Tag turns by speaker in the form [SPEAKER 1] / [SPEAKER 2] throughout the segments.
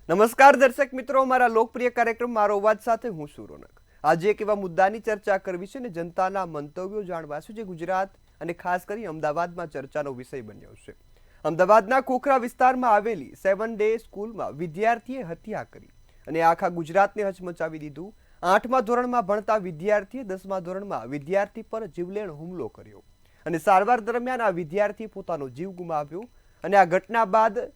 [SPEAKER 1] નમસ્કાર દર્શક મિત્રો, મારા લોકપ્રિય કાર્યક્રમ મારો અવાજ સાથે હું છું રોનક. આજે એક એવા મુદ્દાની ચર્ચા કરવી છે ને જનતાના મંતવ્યો જાણવા છે જે ગુજરાત અને ખાસ કરી અમદાવાદમાં ચર્ચાનો વિષય બન્યો છે. અમદાવાદના ખોખરા વિસ્તારમાં આવેલી 7 ડે સ્કૂલમાં વિદ્યાર્થીએ હત્યા કરી અને આખા ગુજરાતને હચમચાવી દીધું. 8મા ધોરણમાં ભણતા વિદ્યાર્થીએ 10મા ધોરણમાં વિદ્યાર્થી પર જીવલેણ હુમલો કર્યો અને સારવાર દરમિયાન આ વિદ્યાર્થીએ પોતાનો જીવ ગુમાવ્યો. અને આ ઘટના બાદ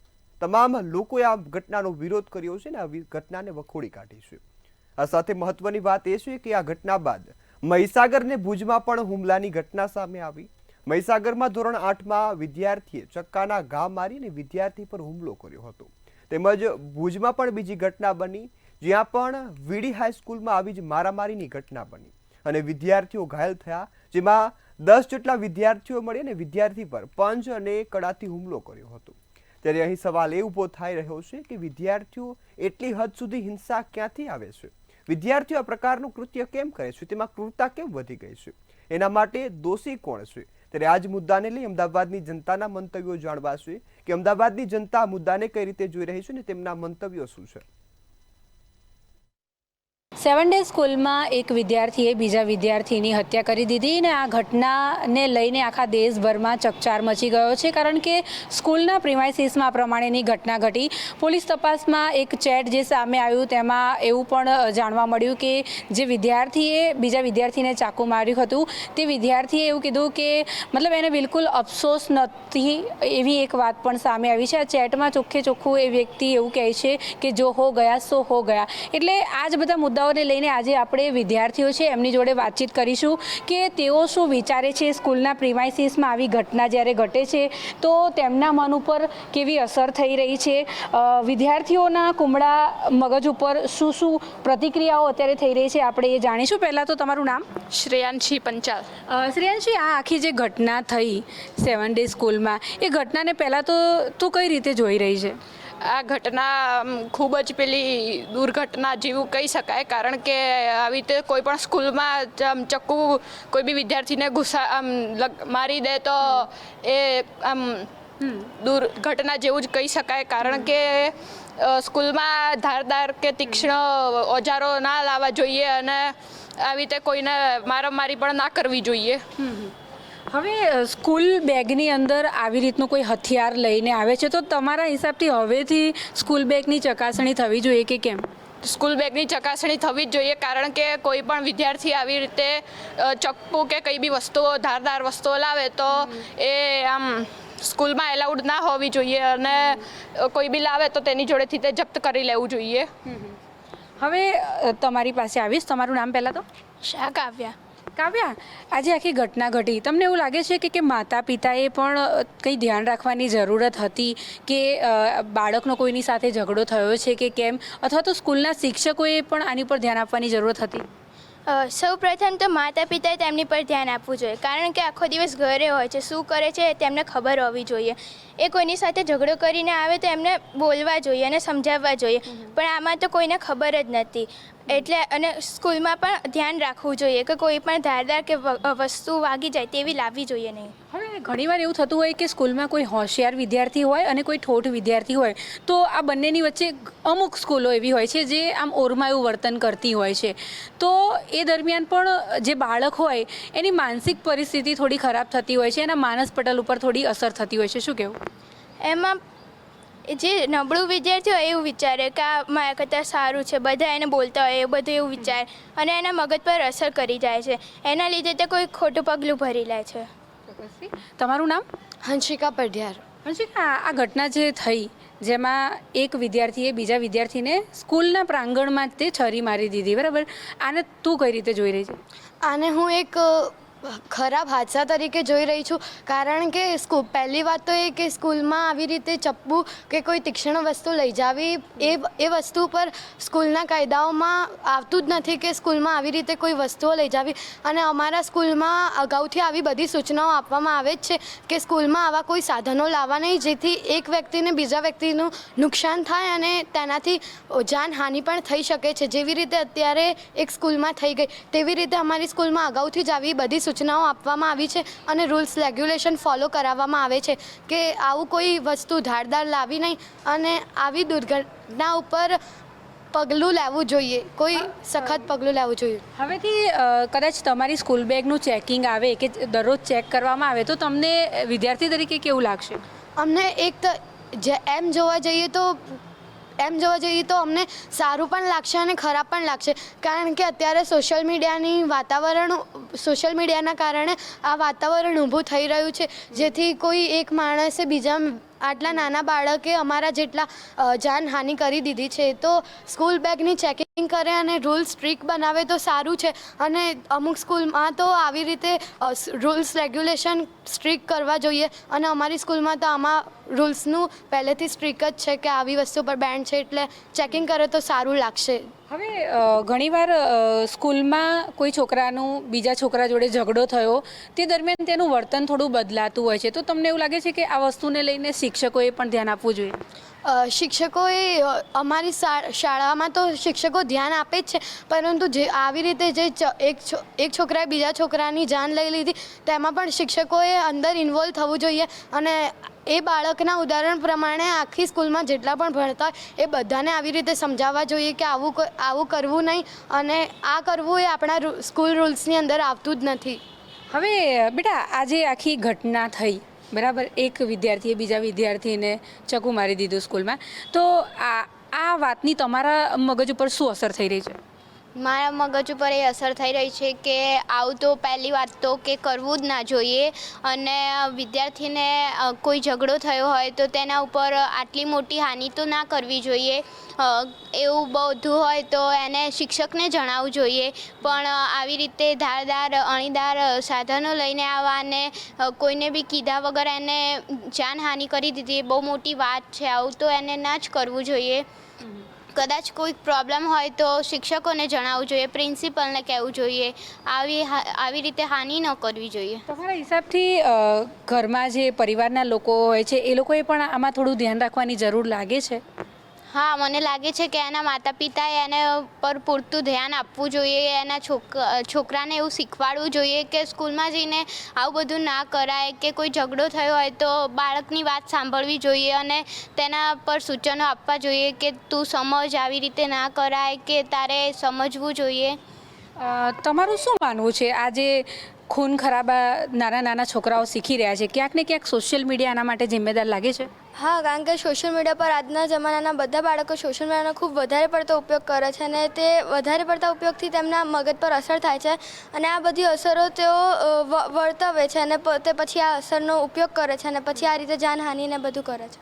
[SPEAKER 1] તમામ લોકોએ આ ઘટનાનો વિરોધ કર્યો છે ને આ ઘટનાને વખોડી કાઢી છે. આ સાથે મહત્વની વાત એ છે કે આ ઘટના બાદ મહીસાગર ને ભુજમાં પણ હુમલાની ઘટના સામે આવી. મહીસાગરમાં ધોરણ 8માં વિદ્યાર્થીએ ચક્કાના ઘા મારી અને વિદ્યાર્થી પર હુમલો કર્યો હતો. તેમજ ભુજમાં પણ બીજી ઘટના બની, જ્યાં પણ વીડી હાઈસ્કૂલમાં આવી જ મારામારીની ઘટના બની અને વિદ્યાર્થીઓ ઘાયલ થયા, જેમાં 10 જેટલા વિદ્યાર્થીઓ મળી અને વિદ્યાર્થી પર પંચ અને કડાથી હુમલો કર્યો હતો. ત્યારે અહીં સવાલ એ ઊભો થઈ રહ્યો છે કે વિદ્યાર્થીઓ એટલી હદ સુધી હિંસા ક્યાંથી આવે છે? વિદ્યાર્થીઓ આ પ્રકારનું કૃત્ય કેમ કરે છે? તેમાં ક્રૂરતા કેમ વધી ગઈ છે? એના માટે દોષી કોણ છે? ત્યારે આ જ મુદ્દાને લઈ અમદાવાદની જનતાના મંતવ્યો જાણવા છે કે અમદાવાદની જનતા મુદ્દાને કઈ રીતે જોઈ રહી છે અને તેમના મંતવ્યો શું છે.
[SPEAKER 2] 7 ડે સ્કૂલમાં એક વિદ્યાર્થીએ બીજા વિદ્યાર્થીની હત્યા કરી દીધી અને આ ઘટનાને લઈને આખા દેશભરમાં ચકચાર મચી ગયો છે, કારણ કે સ્કૂલના પ્રિમાઇસીસમાં આ પ્રમાણેની ઘટના ઘટી. પોલીસ તપાસમાં એક ચેટ જે સામે આવ્યું તેમાં એવું પણ જાણવા મળ્યું કે જે વિદ્યાર્થીએ બીજા વિદ્યાર્થીને ચાકુ માર્યું હતું તે વિદ્યાર્થીએ એવું કીધું કે મતલબ એને બિલકુલ અફસોસ નથી, એવી એક વાત પણ સામે આવી છે. આ ચેટમાં ચોખ્ખે ચોખ્ખું એ વ્યક્તિ એવું કહે છે કે જો હો ગયા સો હો ગયા. એટલે આ જ બધા મુદ્દાઓ લઈને આજે આપણે વિદ્યાર્થીઓ છે એમની જોડે વાતચીત કરીશું કે તેઓ શું વિચારે છે. સ્કૂલના પ્રિમાઇસીસમાં આવી ઘટના જ્યારે ઘટે છે તો તેમના મન ઉપર કેવી અસર થઈ રહી છે, વિદ્યાર્થીઓના કુમળા મગજ ઉપર શું શું પ્રતિક્રિયાઓ અત્યારે થઈ રહી છે, આપણે એ જાણીશું. પહેલાં તો તમારું નામ?
[SPEAKER 3] શ્રેયાંશી પંચાલ.
[SPEAKER 2] શ્રેયાંશી, આ આખી જે ઘટના થઈ 7 ડે સ્કૂલમાં, એ ઘટનાને પહેલાં તો તું કઈ રીતે જોઈ રહી છે?
[SPEAKER 3] આ ઘટના ખૂબ જ પેલી દુર્ઘટના જેવું કહી શકાય, કારણ કે આવી રીતે કોઈ પણ સ્કૂલમાં ચક્કુ કોઈ બી વિદ્યાર્થીને મારી દે તો એ દુર્ઘટના જેવું જ કહી શકાય. કારણ કે સ્કૂલમાં ધારદાર કે તીક્ષ્ણ ઓજારો ના લાવવા જોઈએ અને આવી રીતે કોઈને મારામારી પણ ના કરવી જોઈએ.
[SPEAKER 2] હવે સ્કૂલ બેગની અંદર આવી રીતનું કોઈ હથિયાર લઈને આવે છે તો તમારા હિસાબથી હવેથી સ્કૂલ બેગની ચકાસણી થવી જોઈએ કે કેમ?
[SPEAKER 3] સ્કૂલ બેગની ચકાસણી થવી જ જોઈએ, કારણ કે કોઈ પણ વિદ્યાર્થી આવી રીતે ચપ્પુ કે કઈ બી વસ્તુઓ ધારદાર વસ્તુઓ લાવે તો એ આમ સ્કૂલમાં એલાઉડ ના હોવી જોઈએ અને કોઈ બી લાવે તો તેની જોડેથી તે જપ્ત કરી લેવું જોઈએ.
[SPEAKER 2] હવે તમારી પાસે આવીશ. તમારું નામ પહેલાં તો?
[SPEAKER 4] શાહ કાવ્યા.
[SPEAKER 2] કાવ્યા, આજે આખી ઘટના ઘટી, તમને એવું લાગે છે કે માતા પિતાએ પણ કંઈ ધ્યાન રાખવાની જરૂરત હતી કે બાળકનો કોઈની સાથે ઝઘડો થયો છે કે કેમ, અથવા તો સ્કૂલના શિક્ષકોએ પણ આની પર ધ્યાન આપવાની જરૂરત હતી?
[SPEAKER 4] સૌ પ્રથમ તો માતા પિતાએ તેમની પર ધ્યાન આપવું જોઈએ, કારણ કે આખો દિવસ ઘરે હોય છે, શું કરે છે તેમને ખબર હોવી જોઈએ. એ કોઈની સાથે ઝઘડો કરીને આવે તો એમને બોલવા જોઈએ અને સમજાવવા જોઈએ, પણ આમાં તો કોઈને ખબર જ નથી. એટલે અને સ્કૂલમાં પણ ધ્યાન રાખવું જોઈએ કે કોઈ પણ ધારદાર કે વસ્તુ વાગી જાય તેવી લાવવી જોઈએ નહીં.
[SPEAKER 2] હવે ઘણીવાર એવું થતું હોય કે સ્કૂલમાં કોઈ હોશિયાર વિદ્યાર્થી હોય અને કોઈ ઠોઠ વિદ્યાર્થી હોય, તો આ બંનેની વચ્ચે અમુક સ્કૂલો એવી હોય છે જે આમ ઓરમાયું વર્તન કરતી હોય છે. તો એ દરમિયાન પણ જે બાળક હોય એની માનસિક પરિસ્થિતિ થોડી ખરાબ થતી હોય છે, એના માનસ પટલ ઉપર થોડી અસર થતી હોય છે. શું કહેવું?
[SPEAKER 4] એમાં જે નબળું વિદ્યાર્થી હોય એવું વિચારે કે આ મારા કરતાં સારું છે, બધા એને બોલતા હોય એવું બધું એવું વિચારે અને એના મગજ પર અસર કરી જાય છે. એના લીધે તે કોઈ ખોટું પગલું ભરી લે છે.
[SPEAKER 2] તમારું નામ?
[SPEAKER 5] હંસિકા પઢિયાર.
[SPEAKER 2] હંસિકા, આ ઘટના જે થઈ જેમાં એક વિદ્યાર્થીએ બીજા વિદ્યાર્થીને સ્કૂલના પ્રાંગણમાં જ તે છરી મારી દીધી, બરાબર, આને તું કઈ રીતે જોઈ રહી છે?
[SPEAKER 5] આને હું એક ખરાબ હાદસા તરીકે જોઈ રહી છું, કારણ કે પહેલી વાત તો એ કે સ્કૂલમાં આવી રીતે ચપ્પુ કે કોઈ તીક્ષ્ણ વસ્તુ લઈ જાવી એ વસ્તુ પર સ્કૂલના કાયદાઓમાં આવતું જ નથી કે સ્કૂલમાં આવી રીતે કોઈ વસ્તુઓ લઈ જાવી. અને અમારા સ્કૂલમાં અગાઉથી આવી બધી સૂચનાઓ આપવામાં આવે જ છે કે સ્કૂલમાં આવા કોઈ સાધનો લાવવા નહીં, જેથી એક વ્યક્તિને બીજા વ્યક્તિનું નુકસાન થાય અને તેનાથી જાનહાનિ પણ થઈ શકે છે. જેવી રીતે અત્યારે એક સ્કૂલમાં થઈ ગઈ તેવી રીતે અમારી સ્કૂલમાં અગાઉથી જ આવી બધી સૂચનાઓ આપવામાં આવી છે અને રૂલ્સ રેગ્યુલેશન ફોલો કરાવવામાં આવે છે કે આવું કોઈ વસ્તુ ધારદાર લાવી નહીં અને આવી દુર્ઘટના ઉપર પગલું લેવું જોઈએ, કોઈ સખત પગલું લેવું જોઈએ.
[SPEAKER 2] હવેથી કદાચ તમારી સ્કૂલ બેગનું ચેકિંગ આવે કે દરરોજ ચેક કરવામાં આવે તો તમને વિદ્યાર્થી તરીકે કેવું લાગશે?
[SPEAKER 5] અમને એમ જોવા જઈએ તો અમને સારું પણ લાગશે અને ખરાબ પણ લાગશે, કારણ કે અત્યારે સોશિયલ મીડિયાના કારણે આ વાતાવરણ ઊભું થઈ રહ્યું છે, જેથી કોઈ એક માણસે બીજા આટલા નાના બાળકે અમારા જેટલા જાનહાનિ કરી દીધી છે. તો સ્કૂલ બેગની ચેકિંગ કરે અને રૂલ્સ સ્ટ્રિક્ટ બનાવે તો સારું છે. અને અમુક સ્કૂલમાં તો આવી રીતે રૂલ્સ રેગ્યુલેશન સ્ટ્રિક્ટ કરવા જોઈએ અને અમારી સ્કૂલમાં તો આમાં રૂલ્સનું પહેલેથી સ્ટ્રિક્ટ જ છે કે આવી વસ્તુ પર બેન છે, એટલે ચેકિંગ કરે તો સારું લાગશે.
[SPEAKER 2] હવે ઘણીવાર સ્કૂલમાં કોઈ છોકરાનું બીજા છોકરા જોડે ઝઘડો થયો તે દરમિયાન તેનું વર્તન થોડું બદલાતું હોય છે, તો તમને એવું લાગે છે કે આ વસ્તુને લઈને શિક્ષકોએ પણ ધ્યાન આપવું જોઈએ?
[SPEAKER 5] શિક્ષકોએ અમારી શાળામાં તો શિક્ષકો ધ્યાન આપે જ છે, પરંતુ જે આવી રીતે જે એક છોકરાએ બીજા છોકરાની જાન લઈ લીધી તેમાં પણ શિક્ષકોએ અંદર ઇન્વોલ્વ થવું જોઈએ અને એ બાળકના ઉદાહરણ પ્રમાણે આખી સ્કૂલમાં જેટલા પણ ભણતા હોય એ બધાને આવી રીતે સમજાવવા જોઈએ કે આવું કરવું નહીં અને આ કરવું એ આપણા સ્કૂલ રૂલ્સની અંદર આવતું જ નથી.
[SPEAKER 2] હવે બેટા, આજે આખી ઘટના થઈ, બરાબર, એક વિદ્યાર્થીએ બીજા વિદ્યાર્થીને ચકુ મારી દીધું સ્કૂલમાં, તો આ વાતની તમારા મગજ ઉપર શું અસર થઈ રહી છે?
[SPEAKER 4] મારા મગજ ઉપર એ અસર થઈ રહી છે કે આવું તો પહેલી વાત તો કે કરવું જ ના જોઈએ અને વિદ્યાર્થીને કોઈ ઝઘડો થયો હોય તો તેના ઉપર આટલી મોટી હાનિ તો ના કરવી જોઈએ. એવું બધું હોય તો એને શિક્ષકને જણાવવું જોઈએ, પણ આવી રીતે ધારદાર અણીદાર સાધનો લઈને આવવા અને કોઈને બી કીધા વગર એને જાનહાનિ કરી દીધી એ બહુ મોટી વાત છે. આવું તો એને ના જ કરવું જોઈએ. કદાચ કોઈ પ્રોબ્લેમ હોય તો શિક્ષકોને જણાવવું જોઈએ, પ્રિન્સિપલને કહેવું જોઈએ, આવી રીતે હાનિ ન કરવી જોઈએ.
[SPEAKER 2] તમારા હિસાબથી ઘરમાં જે પરિવારના લોકો હોય છે એ લોકોએ પણ આમાં થોડું ધ્યાન રાખવાની જરૂર લાગે છે?
[SPEAKER 4] હા, મને લાગે છે કે એના માતા પિતાએ એને પર પૂરતું ધ્યાન આપવું જોઈએ. એના છોકરાને એવું શીખવાડવું જોઈએ કે સ્કૂલમાં જઈને આવું બધું ના કરાય, કે કોઈ ઝઘડો થયો હોય તો બાળકની વાત સાંભળવી જોઈએ અને તેના પર સૂચનો આપવા જોઈએ કે તું સમજ, આવી રીતે ના કરાય, કે તારે સમજવું જોઈએ.
[SPEAKER 2] તમારું શું માનવું છે? આજે ખૂન ખરાબા નાના છોકરાઓ શીખી રહ્યા છે, ક્યાંક ને ક્યાંક સોશિયલ મીડિયા આના માટે જિમ્મેદાર લાગે છે?
[SPEAKER 6] હા, કારણ કે સોશિયલ મીડિયા પર આજના જમાનાના બધા બાળકો સોશિયલ મીડિયાનો ખૂબ વધારે પડતો ઉપયોગ કરે છે અને તે વધારે પડતા ઉપયોગથી તેમના મગજ પર અસર થાય છે અને આ બધી અસરો તેઓ વર્તવે છે અને તે પછી આ અસરનો ઉપયોગ કરે છે અને પછી આ રીતે જાનહાનિને બધું કરે છે.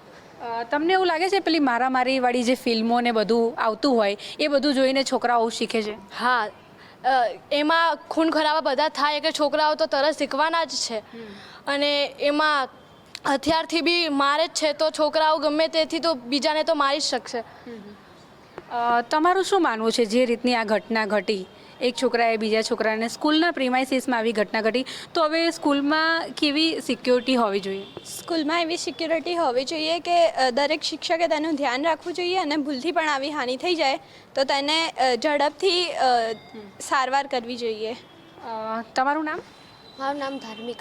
[SPEAKER 2] તમને એવું લાગે છે પેલી મારામારીવાળી જે ફિલ્મો ને બધું આવતું હોય એ બધું જોઈને છોકરાઓ શીખે છે?
[SPEAKER 7] હા, એમાં ખૂન ખરાબા બધા થાય એટલે છોકરાઓ તો તરત શીખવાના જ છે અને એમાં હથિયારથી બી મારે જ છે તો છોકરાઓ ગમે તેથી તો બીજાને તો મારી જ શકશે.
[SPEAKER 2] તમારું શું માનવું છે જે રીતની આ ઘટના ઘટી, એક છોકરાએ બીજા છોકરાને સ્કૂલના પ્રિમાઇસીસમાં આવી ઘટના ઘટી, તો હવે સ્કૂલમાં કેવી સિક્યોરિટી હોવી જોઈએ?
[SPEAKER 8] સ્કૂલમાં એવી સિક્યોરિટી હોવી જોઈએ કે દરેક શિક્ષકે તેનું ધ્યાન રાખવું જોઈએ અને ભૂલથી પણ આવી હાનિ થઈ જાય તો તેને ઝડપથી સારવાર કરવી જોઈએ.
[SPEAKER 2] તમારું નામ?
[SPEAKER 5] મારું નામ ધાર્મિક.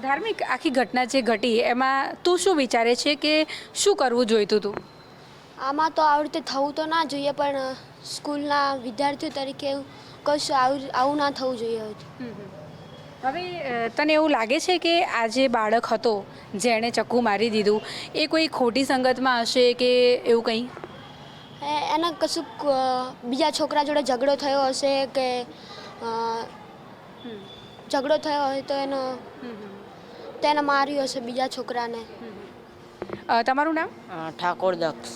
[SPEAKER 2] ધાર્મિક, આખી ઘટના જે ઘટી એમાં તું શું વિચારે છે કે શું કરવું જોઈતું હતું?
[SPEAKER 6] આમાં તો આવી રીતે થવું તો ના જોઈએ, પણ સ્કૂલના વિદ્યાર્થીઓ તરીકે કશું આવું ના થવું જોઈએ.
[SPEAKER 2] હવે તને એવું લાગે છે કે આ જે બાળક હતો જેણે ચક્કુ મારી દીધું એ કોઈ ખોટી સંગતમાં હશે કે એવું કંઈ?
[SPEAKER 6] એને કશું બીજા છોકરા જોડે ઝઘડો થયો હશે કે ઝઘડો થયો હોય તો તેને માર્યું હશે બીજા છોકરાને.
[SPEAKER 2] તમારું નામ?
[SPEAKER 9] ઠાકોર દક્ષ.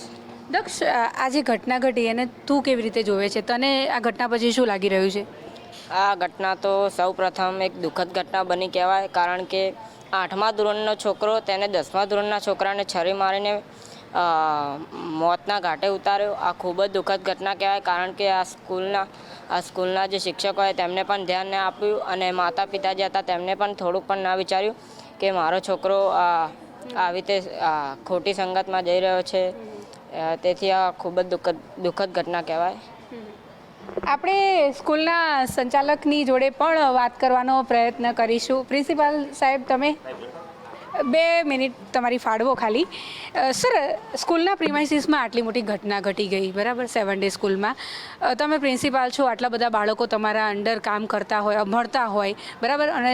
[SPEAKER 2] દક્ષ, આ જે ઘટના ઘટી એને તું કેવી રીતે જોવે છે? તને આ ઘટના પછી શું લાગી રહ્યું છે?
[SPEAKER 9] આ ઘટના તો સૌ પ્રથમ એક દુઃખદ ઘટના બની કહેવાય, કારણ કે 8મા ધોરણનો છોકરો તેને 10મા ધોરણના છોકરાને છરી મારીને મોતના ઘાટે ઉતાર્યો. આ ખૂબ જ દુઃખદ ઘટના કહેવાય, કારણ કે આ સ્કૂલના જે શિક્ષકો હોય તેમને પણ ધ્યાન ન આપ્યું અને માતા પિતા જે હતા તેમને પણ થોડુંક પણ ના વિચાર્યું કે મારો છોકરો આવી રીતે ખોટી સંગતમાં જઈ રહ્યો છે. તેથી આ ખૂબ જ દુઃખદ ઘટના કહેવાય.
[SPEAKER 2] આપણે સ્કૂલના સંચાલકની જોડે પણ વાત કરવાનો પ્રયત્ન કરીશું. પ્રિન્સિપાલ સાહેબ, તમે 2 મિનિટ તમારી ફાળવો ખાલી. સર, સ્કૂલના પ્રિમાઇસીસમાં આટલી મોટી ઘટના ઘટી ગઈ, બરાબર, 7 ડે સ્કૂલમાં. તમે પ્રિન્સિપાલ છો, આટલા બધા બાળકો તમારા અંડર કામ કરતા હોય, ભણતા હોય, બરાબર, અને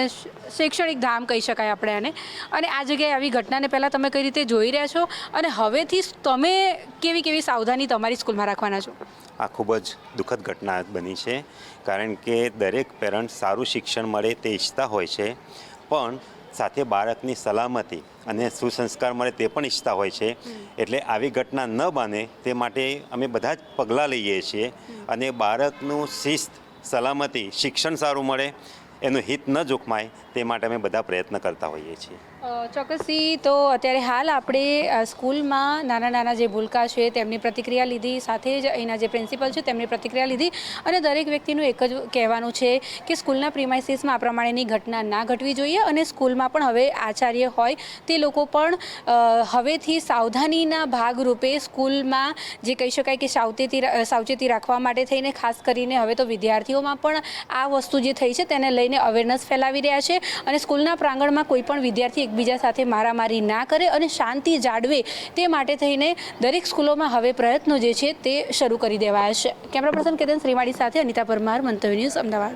[SPEAKER 2] શૈક્ષણિક ધામ કહી શકાય આપણે આને. અને આ જગ્યાએ આવી ઘટનાને પહેલાં તમે કઈ રીતે જોઈ રહ્યા છો અને હવેથી તમે કેવી કેવી સાવધાની તમારી સ્કૂલમાં રાખવાના છો?
[SPEAKER 10] આ ખૂબ જ દુઃખદ ઘટના બની છે, કારણ કે દરેક પેરેન્ટ સારું શિક્ષણ મળે તે ઈચ્છતા હોય છે, પણ સાથે બાળકની સલામતી અને સુસંસ્કાર મળે તે પણ ઈચ્છતા હોય છે. એટલે આવી ઘટના ન બને તે માટે અમે બધા જ પગલાં લઈએ છીએ અને બાળકનું શિસ્ત, સલામતી, શિક્ષણ સારું મળે, એનું હિત ન જોખમાય તે માટે અમે બધા પ્રયત્ન કરતા હોઈએ છીએ.
[SPEAKER 2] ચોક્કસથી. તો અત્યારે હાલ આપણે સ્કૂલમાં નાના નાના જે ભૂલકા છે તેમની પ્રતિક્રિયા લીધી, સાથે જ અહીંના જે પ્રિન્સિપલ છે તેમની પ્રતિક્રિયા લીધી, અને દરેક વ્યક્તિનું એક જ કહેવાનું છે કે સ્કૂલના પ્રિમાઇસીસમાં આ પ્રમાણેની ઘટના ના ઘટવી જોઈએ, અને સ્કૂલમાં પણ હવે આચાર્ય હોય તે લોકો પણ હવેથી સાવધાનીના ભાગરૂપે સ્કૂલમાં જે કહી શકાય કે સાવચેતી રાખવા માટે થઈને ખાસ કરીને હવે તો વિદ્યાર્થીઓમાં પણ આ વસ્તુ જે થઈ છે તેને લઈને અવેરનેસ ફેલાવી રહ્યા છે, અને સ્કૂલના પ્રાંગણમાં કોઈ પણ વિદ્યાર્થી એકબીજા સાથે મારામારી ના કરે અને શાંતિ જાળવે તે માટે થઈને દરેક સ્કૂલોમાં હવે પ્રયત્નો જે છે તે શરૂ કરી દેવાયા છે. કેમેરા પર્સન કેતન શ્રીમાળી સાથે અનિતા પરમાર, મંતવ્ય ન્યૂઝ, અમદાવાદ.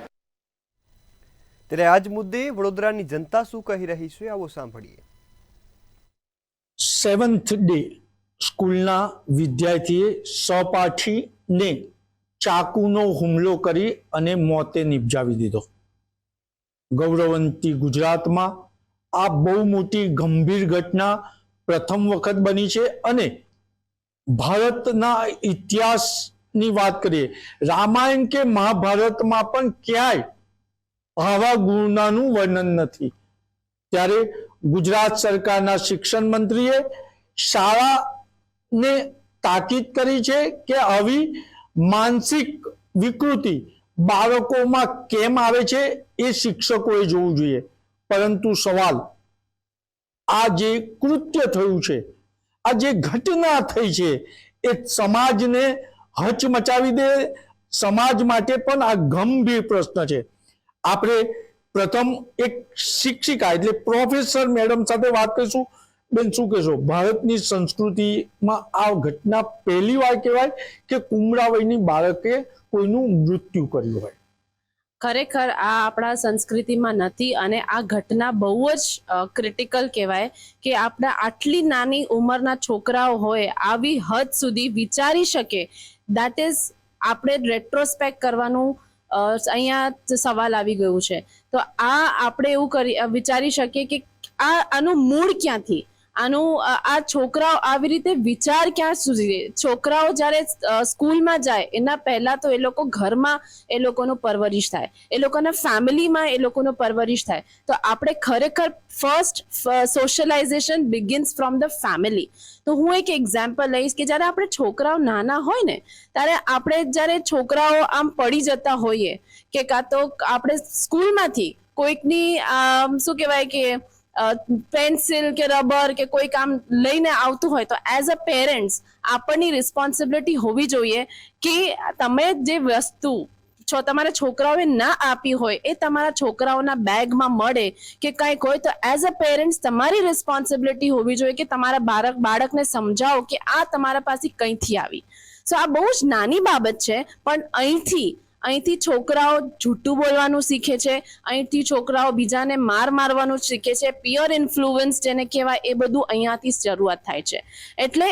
[SPEAKER 1] ત્યારે આજ મુદ્દે વડોદરાની જનતા શું કહી રહી છે, આવો સાંભળીએ.
[SPEAKER 11] 7th ડે સ્કૂલના વિદ્યાર્થીએ સહપાઠીને ચાકુનો હુમલો કરી અને મોતે નિપજાવી દીધો. ગૌરવંતી ગુજરાતમાં આ બહુ મોટી ગંભીર ઘટના પ્રથમ વખત બની છે, અને ભારતના ઇતિહાસની વાત કરીએ, રામાયણ કે મહાભારતમાં પણ ક્યાંય આવા ગુનાનું વર્ણન નથી. ત્યારે ગુજરાત સરકારના શિક્ષણ મંત્રીએ શાળાને તાકીદ કરી છે કે આવી માનસિક વિકૃતિ બાળકોમાં કેમ આવે છે એ શિક્ષકોએ જોવું જોઈએ. પરંતુ સવાલ, આ જે કૃત્ય થયું છે, આ જે ઘટના થઈ છે, એ સમાજને હચમચાવી દે, સમાજ માટે પણ આ ગંભીર પ્રશ્ન છે. આપણે પ્રથમ એક શિક્ષિકા એટલે પ્રોફેસર મેડમ સાથે વાત કરીશું. બેન, શું કહેશો? ભારતની સંસ્કૃતિમાં આ ઘટના પહેલી વાર કહેવાય કે કુમળા વયની બાળકે કોઈનું મૃત્યુ કર્યું હોય.
[SPEAKER 12] ખરેખર આ આપણા સંસ્કૃતિમાં નથી, અને આ ઘટના બહુ જ ક્રિટિકલ કહેવાય કે આપણા આટલી નાની ઉંમરના છોકરાઓ હોય આવી હદ સુધી વિચારી શકે. દેટ ઇઝ આપણે રેટ્રોસ્પેક્ટ કરવાનું અહીંયા સવાલ આવી ગયું છે. તો આ આપણે એવું વિચારી શકીએ કે આનું મૂળ ક્યાંથી, આ છોકરાઓ આવી રીતે વિચાર ક્યાં સુધી? છોકરાઓ જ્યારે સ્કૂલમાં જાય એના પહેલા તો એ લોકો ઘરમાં એ લોકોનું પરવરિશ થાય, એ લોકોના ફેમિલીમાં એ લોકોનું પરવરિશ થાય. તો આપણે ખરેખર first socialisation begins from the family. તો હું એક એક્ઝામ્પલ લઈશ કે જ્યારે આપણે છોકરાઓ નાના હોય ને ત્યારે આપણે જ્યારે છોકરાઓ આમ પડી જતા હોઈએ કે કાં તો આપણે સ્કૂલમાંથી કોઈકની શું કહેવાય કે પેન્સિલ કે રબર કે કોઈ કામ લઈને આવતું હોય, તો એઝ અ પેરેન્ટ્સ આપણની રિસ્પોન્સિબિલિટી હોવી જોઈએ કે તમે જે વસ્તુ તમારા છોકરાઓએ ના આપી હોય એ તમારા છોકરાઓના બેગમાં મળે કે કંઈક હોય, તો એઝ અ પેરેન્ટ્સ તમારી રિસ્પોન્સિબિલિટી હોવી જોઈએ કે તમારા બાળકને સમજાવો કે આ તમારા પાસે કંઈથી આવી. સો આ બહુ જ નાની બાબત છે, પણ અહીંથી છોકરાઓ જૂઠું બોલવાનું શીખે છે, અહીંથી છોકરાઓ બીજાને મારવાનું શીખે છે. પિયર ઇન્ફ્લુઅન્સ જેને કહેવાય એ બધું અહીંયાથી શરૂઆત થાય છે. એટલે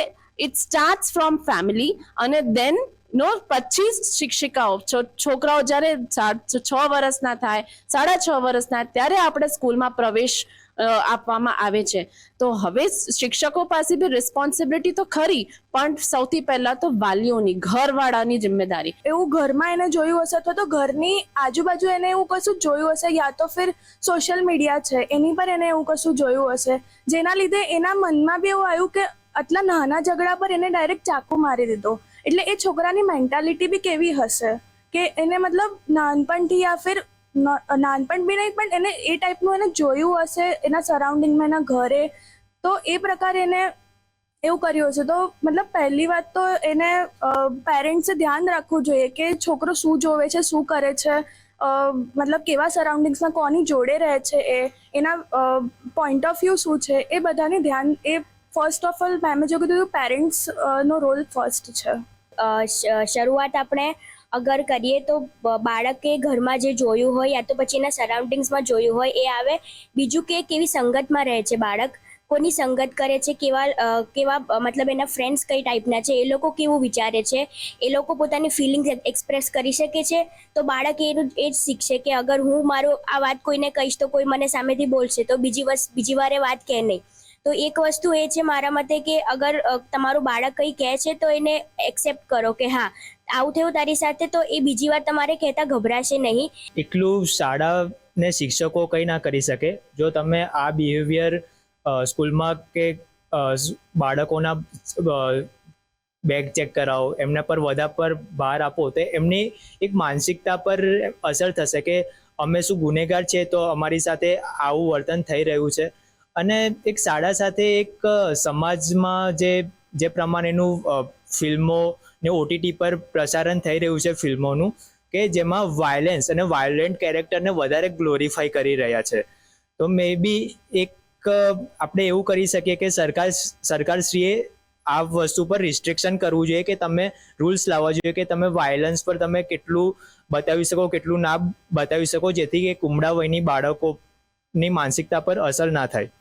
[SPEAKER 12] ઇટ સ્ટાર્ટ્સ ફ્રોમ ફેમિલી, અને દેન 25 શિક્ષિકાઓ છોકરાઓ જ્યારે 6 વર્ષના થાય, 6.5 વર્ષના ત્યારે આપણે સ્કૂલમાં પ્રવેશ આપવામાં આવે છે. તો હવે શિક્ષકો પાસે બી રિસ્પોન્સિબિલિટી તો ખરી, પણ સૌથી પહેલા તો વાલીઓની, ઘરવાળાની જિમ્મેદારી.
[SPEAKER 13] એવું ઘરમાં એને જોયું હશે અથવા તો ઘરની આજુબાજુ એને એવું કશું જોયું હશે, યા તો ફિર સોશિયલ મીડિયા છે એની પર એને એવું કશું જોયું હશે, જેના લીધે એના મનમાં બી એવું આવ્યું કે આટલા નાના ઝઘડા પર એને ડાયરેક્ટ ચાકુ મારી દીધો. એટલે એ છોકરાની મેન્ટાલિટી બી કેવી હશે કે એને મતલબ નાનપણથી યા ફિર નાનપણ બી નહીં પણ એને એ ટાઈપનું એને જોયું હશે એના સરાઉન્ડિંગમાં, એના ઘરે, તો એ પ્રકારે એને એવું કર્યું હશે. તો મતલબ પહેલી વાત તો એને પેરેન્ટ્સે ધ્યાન રાખવું જોઈએ કે છોકરો શું જોવે છે, શું કરે છે, મતલબ કેવા સરાઉન્ડિંગ્સમાં કોની જોડે રહે છે, એના પોઈન્ટ ઓફ વ્યૂ શું છે, એ બધાને ધ્યાન, એ ફર્સ્ટ ઓફ ઓલ મેમે જો કીધું પેરેન્ટ્સ નો રોલ ફર્સ્ટ છે.
[SPEAKER 4] શરૂઆત આપણે અગર કરીએ તો બાળકે ઘરમાં જે જોયું હોય યા તો પછી એના સરાઉન્ડિંગ્સમાં જોયું હોય એ આવે. બીજું કે કેવી સંગતમાં રહે છે બાળક, કોની સંગત કરે છે, કેવા મતલબ એના ફ્રેન્ડ્સ કઈ ટાઈપના છે, એ લોકો કેવું વિચારે છે, એ લોકો પોતાની ફિલિંગ્સ એક્સપ્રેસ કરી શકે છે, તો બાળક એ જ શીખશે કે અગર હું મારું આ વાત કોઈને કહીશ તો કોઈ મને સામેથી બોલશે તો બીજી વારે વાત કહે નહીં. તો એક વસ્તુ એ છે મારા મતે કે અગર તમારું બાળક કંઈ કહે છે તો એને એક્સેપ્ટ કરો કે હા આવું થયું તારી સાથે, તો એ બીજી વાર તમારે કહેતા ગભરાશે નહીં.
[SPEAKER 14] એટલું શાળા ને શિક્ષકો કંઈ ના કરી શકે. જો તમે આ બિહેવિયર સ્કૂલમાં કે બાળકોના બેગ ચેક કરાવો, એમના પર વધારે ભાર આપો, તો એમની એક માનસિકતા પર અસર થશે કે અમે શું ગુનેગાર છે તો અમારી સાથે આવું વર્તન થઈ રહ્યું છે. અને એક શાળા સાથે એક સમાજમાં જે પ્રમાણેનું ફિલ્મો ને OTT પર પ્રસારણ થઈ રહ્યું છે ફિલ્મોનું, કે જેમાં વાયલેન્સ અને વાયલન્ટ કેરેક્ટરને વધારે ગ્લોરીફાઈ કરી રહ્યા છે. તો મે બી એક આપણે એવું કરી શકીએ કે સરકારશ્રીએ આ વસ્તુ પર રિસ્ટ્રિક્શન કરવું જોઈએ કે તમે રૂલ્સ લાવવા જોઈએ કે તમે વાયલન્સ પર તમે કેટલું બતાવી શકો, કેટલું ના બતાવી શકો, જેથી કે કુમળા વયની બાળકોની માનસિકતા પર અસર ના થાય.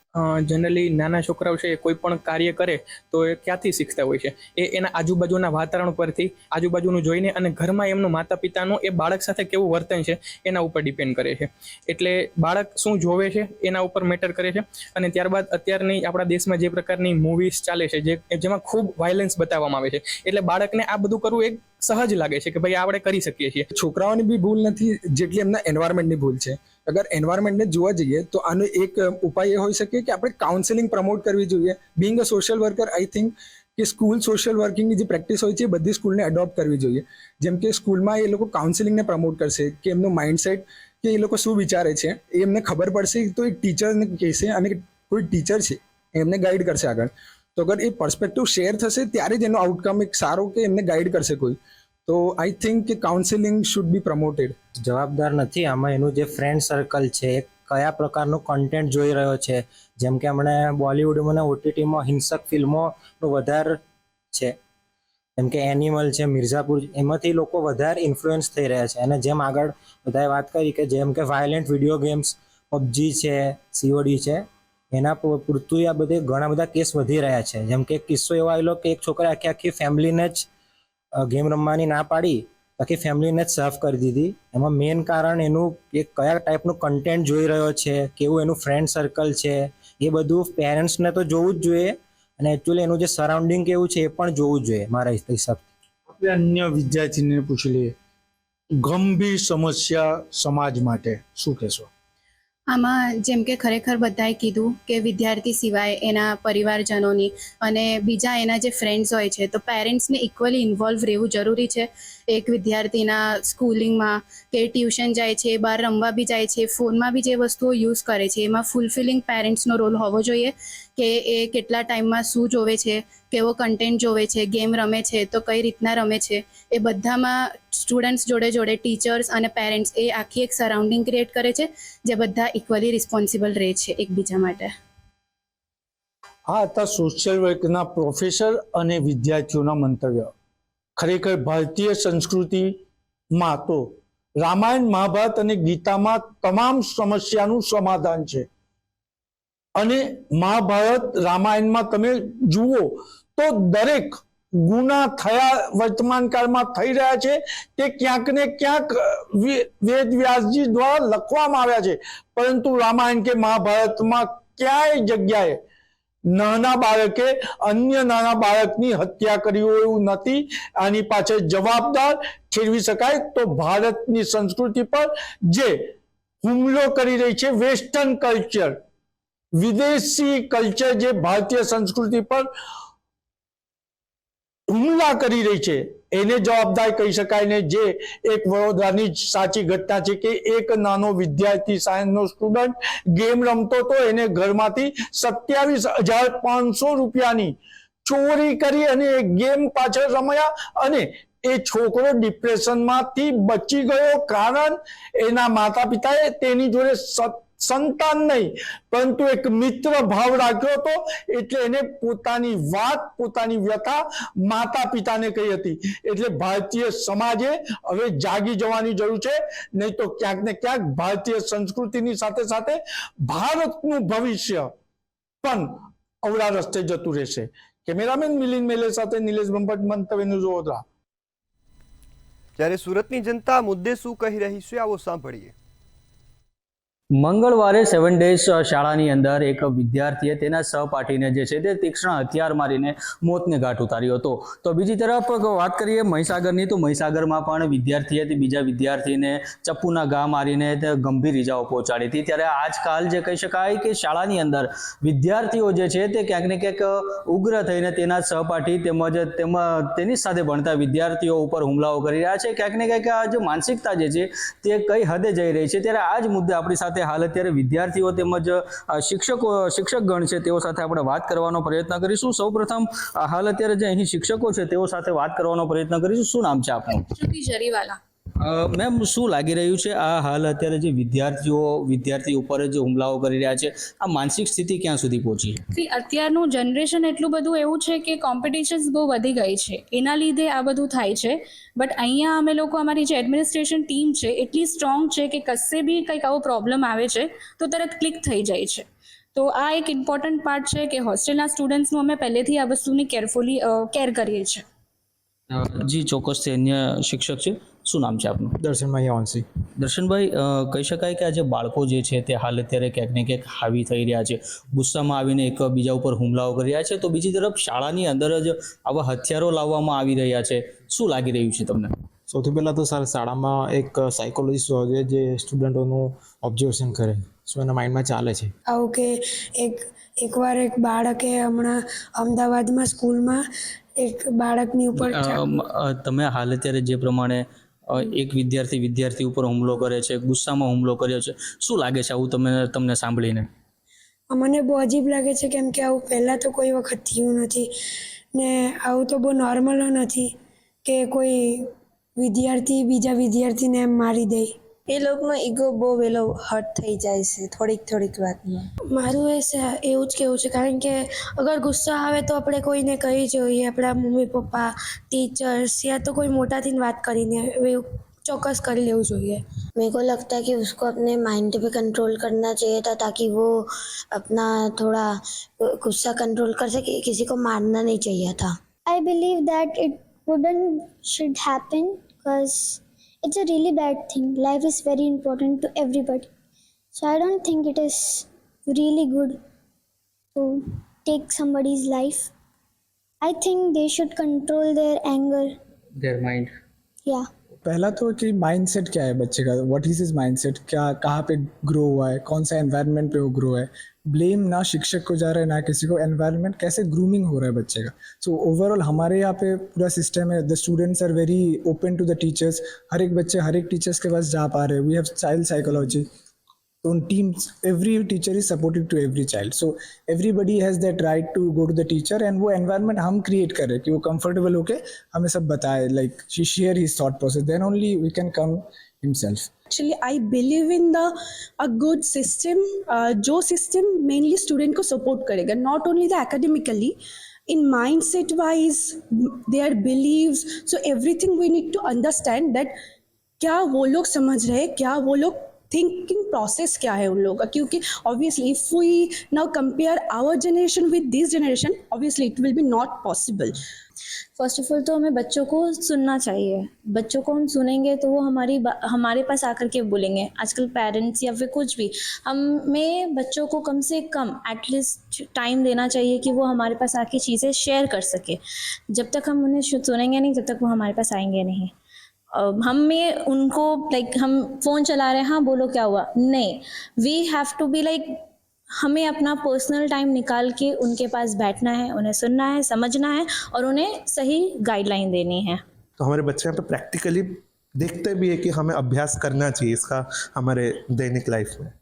[SPEAKER 15] જનરલી નાના છોકરાઓ છે એ કોઈ પણ કાર્ય કરે તો એ ક્યાંથી શીખતા હોય છે? એ એના આજુબાજુના વાતાવરણ પરથી, આજુબાજુનું જોઈને, અને ઘરમાં એમનું માતા પિતાનું એ બાળક સાથે કેવું વર્તન છે એના ઉપર ડિપેન્ડ કરે છે. એટલે બાળક શું જોવે છે એના ઉપર મેટર કરે છે. અને ત્યારબાદ અત્યારની આપણા દેશમાં જે પ્રકારની મૂવીઝ ચાલે છે જેમાં ખૂબ વાયલન્સ બતાવવામાં આવે છે, એટલે બાળકને આ બધું કરવું એક સહજ લાગે છે કે ભાઈ આપણે કરી શકીએ છીએ.
[SPEAKER 16] છોકરાઓની બી ભૂલ નથી જેટલી એમના એન્વાયરમેન્ટની ભૂલ છે. અગર એન્વાયરમેન્ટને જોવા જઈએ તો આનો એક ઉપાય એ હોઈ શકે કે આપણે કાઉન્સેલિંગ પ્રમોટ કરવી જોઈએ. Being a social worker, I think કે સ્કૂલ સોશિયલ વર્કિંગની જે પ્રેક્ટિસ હોય છે એ બધી સ્કૂલને એડોપ્ટ કરવી જોઈએ. જેમ કે સ્કૂલમાં એ લોકો કાઉન્સેલિંગને પ્રમોટ કરશે કે એમનું માઇન્ડસેટ, કે એ લોકો શું વિચારે છે એ એમને ખબર પડશે તો એક ટીચરને કહેશે, અને કોઈ ટીચર છે એમને ગાઈડ કરશે આગળ. તો અગર એ પર્સપેક્ટિવ શેર થશે ત્યારે જ એનો આઉટકમ એક સારો કે એમને ગાઈડ કરશે કોઈ. તો આઈ થિંક કે કાઉન્સેલિંગ શુડ બી પ્રમોટેડ.
[SPEAKER 17] જવાબદાર નથી આમાં એનું જે ફ્રેન્ડ સર્કલ છે, કયા પ્રકારનું કન્ટેન્ટ જોઈ રહ્યો છે. જેમ કે હમણાં બોલિવૂડમાં અને OTTમાં હિંસક ફિલ્મોનું વધારે છે, જેમ કે એનિમલ છે, મિર્ઝાપુર, એમાંથી લોકો વધારે ઇન્ફ્લુઅન્સ થઈ રહ્યા છે. અને જેમ આગળ બધાએ વાત કરી કે જેમ કે વાયલેન્ટ વિડીયો ગેમ્સ, PUBG છે, COD છે, એના પૂરતું આ બધે ઘણા બધા કેસ વધી રહ્યા છે. જેમ કે એક કિસ્સો એવો આવેલો કે એક છોકરા આખી ફેમિલીને જ ગેમ રમવાની ના પાડી, આખી ફેમિલીને જ સર્ફ કરી દીધી. એમાં મેઇન કારણ એનું કે કયા ટાઈપનું કન્ટેન્ટ જોઈ રહ્યો છે, કેવું એનું ફ્રેન્ડ સર્કલ છે, એ બધું પેરેન્ટ્સને તો જોવું જ જોઈએ. અને એકચ્યુઅલી એનું જે સરાઉન્ડિંગ કેવું છે એ પણ જોવું જ જોઈએ મારા હિસાબથી.
[SPEAKER 11] આપણે અન્ય વિદ્યાર્થીને પૂછી લઈએ, ગંભીર સમસ્યા સમાજ માટે શું કહેશો?
[SPEAKER 18] આમાં જેમ કે ખરેખર બધાએ કીધું કે વિદ્યાર્થી સિવાય એના પરિવારજનોની અને બીજા એના જે ફ્રેન્ડ્સ હોય છે, તો પેરેન્ટ્સને ઇક્વલી ઇન્વોલ્વ રહેવું જરૂરી છે. એક વિદ્યાર્થીના સ્કૂલિંગમાં કે ટ્યુશન જાય છે, બહાર રમવા બી જાય છે, ફોનમાં બી જે વસ્તુઓ યુઝ કરે છે, એમાં ફૂલફિલિંગ પેરેન્ટ્સનો રોલ હોવો જોઈએ કે એ કેટલા ટાઈમમાં શું જોવે છે, કેવો કન્ટેન્ટ જોવે છે, ગેમ રમે છે તો કઈ રીતના રમે છે, એ બધામાં સ્ટુડન્ટ્સ જોડે જોડે ટીચર્સ અને પેરેન્ટ્સ એ આખી એક સરાઉન્ડિંગ ક્રિએટ કરે છે જે બધા ઇક્વલી રિસ્પોન્સિબલ રહે છે એકબીજા માટે.
[SPEAKER 11] આ હતા સોશિયલ વર્કના પ્રોફેસર અને વિદ્યાર્થીઓના મંતવ્ય. ખરેખર ભારતીય સંસ્કૃતિમાં તો રામાયણ, મહાભારત અને ગીતામાં તમામ સમસ્યાનું સમાધાન છે. અને મહાભારત, રામાયણમાં તમે જુઓ તો દરેક ગુના થયા વર્તમાન કાળમાં થઈ રહ્યા છે તે ક્યાંક ને ક્યાંક વેદ વ્યાસજી દ્વારા લખવામાં આવ્યા છે. પરંતુ રામાયણ કે મહાભારતમાં ક્યાંય જગ્યાએ નાના બાળકે અન્ય નાના બાળકની હત્યા કરી હોય એવું નથી. આની પાછળ જવાબદાર ઠેરવી શકાય તો ભારતની સંસ્કૃતિ પર જે હુમલો કરી રહી છે વેસ્ટર્ન કલ્ચર, વિદેશી કલ્ચર જે ભારતીય સંસ્કૃતિ પર હુમલા કરી રહી છે એને જવાબદાર કહી શકાય. ને જે એક વડોદરાની જ સાચી ઘટના છે કે એક નાનો વિદ્યાર્થી, સાયન્સનો સ્ટુડન્ટ ગેમ રમતો હતો, એને ઘરમાંથી 27,500 રૂપિયાની ચોરી કરી અને ગેમ પાછળ રમ્યા અને એ છોકરો ડિપ્રેશનમાંથી બચી ગયો, કારણ એના માતા પિતાએ તેની જોડે સંતાન નહીં પરંતુ એક મિત્ર ભાવ રાખ્યો હતો, એટલે એને પોતાની વાત, પોતાની વ્યથા માતા પિતાને કહી હતી. એટલે ભારતીય સમાજે હવે જાગી જવાની જરૂર છે, નહીં તો ક્યાંક ને ક્યાંક ભારતીય સંસ્કૃતિની સાથે સાથે ભારતનું ભવિષ્ય પણ અવળા રસ્તે જતું રહેશે. કેમેરામેન મિલિંદ મેલે સાથે નિલેશ બ્રહ્મભટ્ટ, મંતવ્ય ન્યૂઝ વડોદરા.
[SPEAKER 1] જ્યારે સુરતની જનતા મુદ્દે શું કહી રહી છે, આવો સાંભળીએ.
[SPEAKER 19] મંગળવારે 7 ડેઝ શાળાની અંદર એક વિદ્યાર્થીએ તેના સહપાઠીને જે છે તે તીક્ષ્ણ હથિયાર મારીને મોતને ઘાટ ઉતાર્યો હતો. તો બીજી તરફ વાત કરીએ મહીસાગરની, તો મહીસાગરમાં પણ વિદ્યાર્થીએ બીજા વિદ્યાર્થીને ચપ્પુના ઘા મારીને ગંભીર ઇજાઓ પહોંચાડી હતી. ત્યારે આજકાલ જે કહી શકાય કે શાળાની અંદર વિદ્યાર્થીઓ જે છે તે ક્યાંક ને ક્યાંક ઉગ્ર થઈને તેના સહપાઠી તેમજ તેની સાથે ભણતા વિદ્યાર્થીઓ ઉપર હુમલાઓ કરી રહ્યા છે. ક્યાંક ને ક્યાંક આ જે માનસિકતા જે છે તે કઈ હદે જઈ રહી છે, ત્યારે આ જ મુદ્દે આપણી સાથે હાલ અત્યારે વિદ્યાર્થીઓ તેમજ શિક્ષકગણ છે તેઓ સાથે આપણે વાત કરવાનો પ્રયત્ન કરીશું. સૌપ્રથમ હાલ અત્યારે જે અહીં શિક્ષકો છે તેઓ સાથે વાત કરવાનો પ્રયત્ન કરીશું. શું નામ છે આપનું? મેમ, શું લાગી રહ્યું છે આ હાલ અત્યારે જે વિદ્યાર્થી ઉપર જે હુમલાઓ કરી રહ્યા છે, આ માનસિક સ્થિતિ ક્યાં સુધી પહોંચી?
[SPEAKER 2] અત્યારનું જનરેશન એટલું બધું એવું છે કે કોમ્પિટિશન્સ બહુ વધી ગઈ છે, એના લીધે આ બધું થાય છે. બટ અહીંયા અમે લોકો, અમારી જે એડમિનિસ્ટ્રેશન ટીમ છે એટલી સ્ટ્રોંગ છે કે કશે બી કંઈક આવો પ્રોબ્લેમ આવે છે તો તરત ક્લિક થઈ જાય છે. તો આ એક ઇમ્પોર્ટન્ટ પાર્ટ છે કે હોસ્ટેલના સ્ટુડન્ટ્સનું અમે પહેલેથી આ વસ્તુની કેરફુલી કેર કરીએ છીએ.
[SPEAKER 19] જી ચોક્કસથી. અન્ય શિક્ષક છે, શું નામ છે આપનું?
[SPEAKER 16] દર્શનભાઈ ઓનસી.
[SPEAKER 19] દર્શનભાઈ, કહી શકાય કે આ જે બાળકો જે છે તે હાલ અત્યારે ક્યાંક ને ક્યાંક હાવી થઈ રહ્યા છે, ગુસ્સામાં આવીને એક બીજા ઉપર હુમલાઓ કરી રહ્યા છે, તો બીજી તરફ શાળાની અંદર જ આવા હથિયારો લાવવામાં આવી રહ્યા છે. શું લાગી રહ્યું છે તમને?
[SPEAKER 16] સૌથી પહેલાં તો સર, શાળામાં એક સાયકોલોજીસ્ટ હોય છે જે સ્ટુડન્ટોનું ઓબ્ઝર્વેશન કરે, શું એના માઇન્ડમાં ચાલે છે.
[SPEAKER 6] આવું કે એકવાર એક બાળકે હમણાં અમદાવાદમાં સ્કૂલમાં એક બાળકની ઉપર
[SPEAKER 19] તમે હાલ અત્યારે જે પ્રમાણે એક વિદ્યાર્થી ઉપર હુમલો કરે છે, ગુસ્સામાં હુમલો કર્યો છે, શું લાગે છે આવું તમને સાંભળીને?
[SPEAKER 6] મને બહુ અજીબ લાગે છે, કેમ કે આવું પહેલાં તો કોઈ વખત થયું નથી ને આવું તો બહુ નોર્મલ નથી કે કોઈ વિદ્યાર્થી બીજા વિદ્યાર્થીને એમ મારી દે.
[SPEAKER 8] એ લોકોનો ઈગો બહુ વહેલો હર્ટ થઈ જાય છે થોડીક વાતમાં.
[SPEAKER 6] મારું એવું જ કહેવું છે, કારણ કે અગર ગુસ્સો આવે તો આપણે કોઈને કહી જોઈએ, આપણા મમ્મી પપ્પા, टीचर्स या तो कोई मोटा दिन बात કરીને चौकस कर लेવું જોઈએ.
[SPEAKER 20] मेरे को लगता है कि उसको अपने माइंड पे कंट्रोल करना चाहिए था ताकि वो अपना थोड़ा गुस्सा कंट्रोल कर सके. किसी को मारना नहीं चाहिए था.
[SPEAKER 6] I believe that it wouldn't should happen because it's a really bad thing. Life is very important to everybody. So I don't think it is really good to take somebody's life. I think they should control their anger.
[SPEAKER 19] Their mind.
[SPEAKER 6] Yeah.
[SPEAKER 16] पहला तो कि mindset क्या है बच्चे का, what is his mindset, क्या कहाँ पे ग्रो हुआ है, कौन सा एनवायरनमेंट पे वो ग्रो है. ब्लेम ना शिक्षक को जा रहा है ना किसी को, एनवायरनमेंट कैसे ग्रूमिंग हो रहा है बच्चे का. सो ओवरऑल हमारे यहाँ पे पूरा सिस्टम है, the students are very open to the teachers. हर एक बच्चे हर एक टीचर्स के पास जा पा रहे हैं. We have child psychology. So in teams, every teacher is supportive to every child. So everybody has that right to go to the teacher and वो environment हम create कर रहे हैं कि वो comfortable होके हमें सब बताए, like she share his thought process. Then only we can come himself.
[SPEAKER 8] Actually, I believe in a good system, जो system mainly student को support करेगा, not only the academically, in mindset wise, their beliefs. So everything we need to understand that क्या वो लोग समझ रहे हैं, क्या वो लोग थिंकिंग प्रोसेस क्या है उन लोगों का. क्योंकि obviously if we now compare our generation with this generation, obviously it will be not possible.
[SPEAKER 2] First of all तो हमें बच्चों को सुनना चाहिए. बच्चों को हम सुनेंगे तो वो हमारे पास आकर के बोलेंगे. आजकल पेरेंट्स या फिर कुछ भी, हमें बच्चों को कम से कम एटलीस्ट टाइम देना चाहिए कि वो हमारे पास आके चीज़ें शेयर कर सके. जब तक हम उन्हें सुनेंगे नहीं, जब तक वो हमारे पास आएंगे नहीं. हमें उनको लाइक हम फ़ोन चला रहे हैं, हाँ बोलो क्या हुआ, नहीं. We have to be like, हमें अपना पर्सनल टाइम निकाल के उनके पास बैठना है, उन्हें सुनना है, समझना है और उन्हें सही गाइडलाइन देनी है.
[SPEAKER 21] तो हमारे बच्चे यहाँ पे प्रैक्टिकली देखते भी है कि हमें अभ्यास करना चाहिए इसका हमारे दैनिक लाइफ में.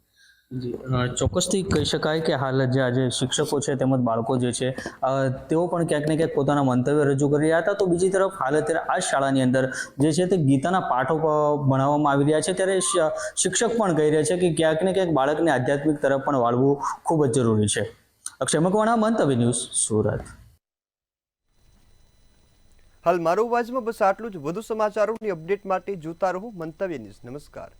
[SPEAKER 19] ચોક્કસથી કહી શકાય કે હાલ જે આજે શિક્ષકો છે તેમજ બાળકો જે છે તેઓ પણ ક્યાંક ને ક્યાંક પોતાના મંતવ્ય રજૂ કરી રહ્યા હતા. તો બીજી તરફ હાલ અત્યારે આ શાળાની અંદર જે છે તે ગીતાના પાઠો ભણાવવામાં આવી રહ્યા છે, ત્યારે શિક્ષક પણ કહી રહ્યા છે કે ક્યાંક ને ક્યાંક બાળકને આધ્યાત્મિક તરફ પણ વાળવું ખૂબ જ જરૂરી છે. અક્ષય મકવાણા, મંતવ્ય ન્યૂઝ, સુરત.
[SPEAKER 1] હાલ મારો અવાજમાં બસ આટલું જ. વધુ સમાચારોની અપડેટ માટે જોતા રહો મંતવ્ય ન્યૂઝ. નમસ્કાર.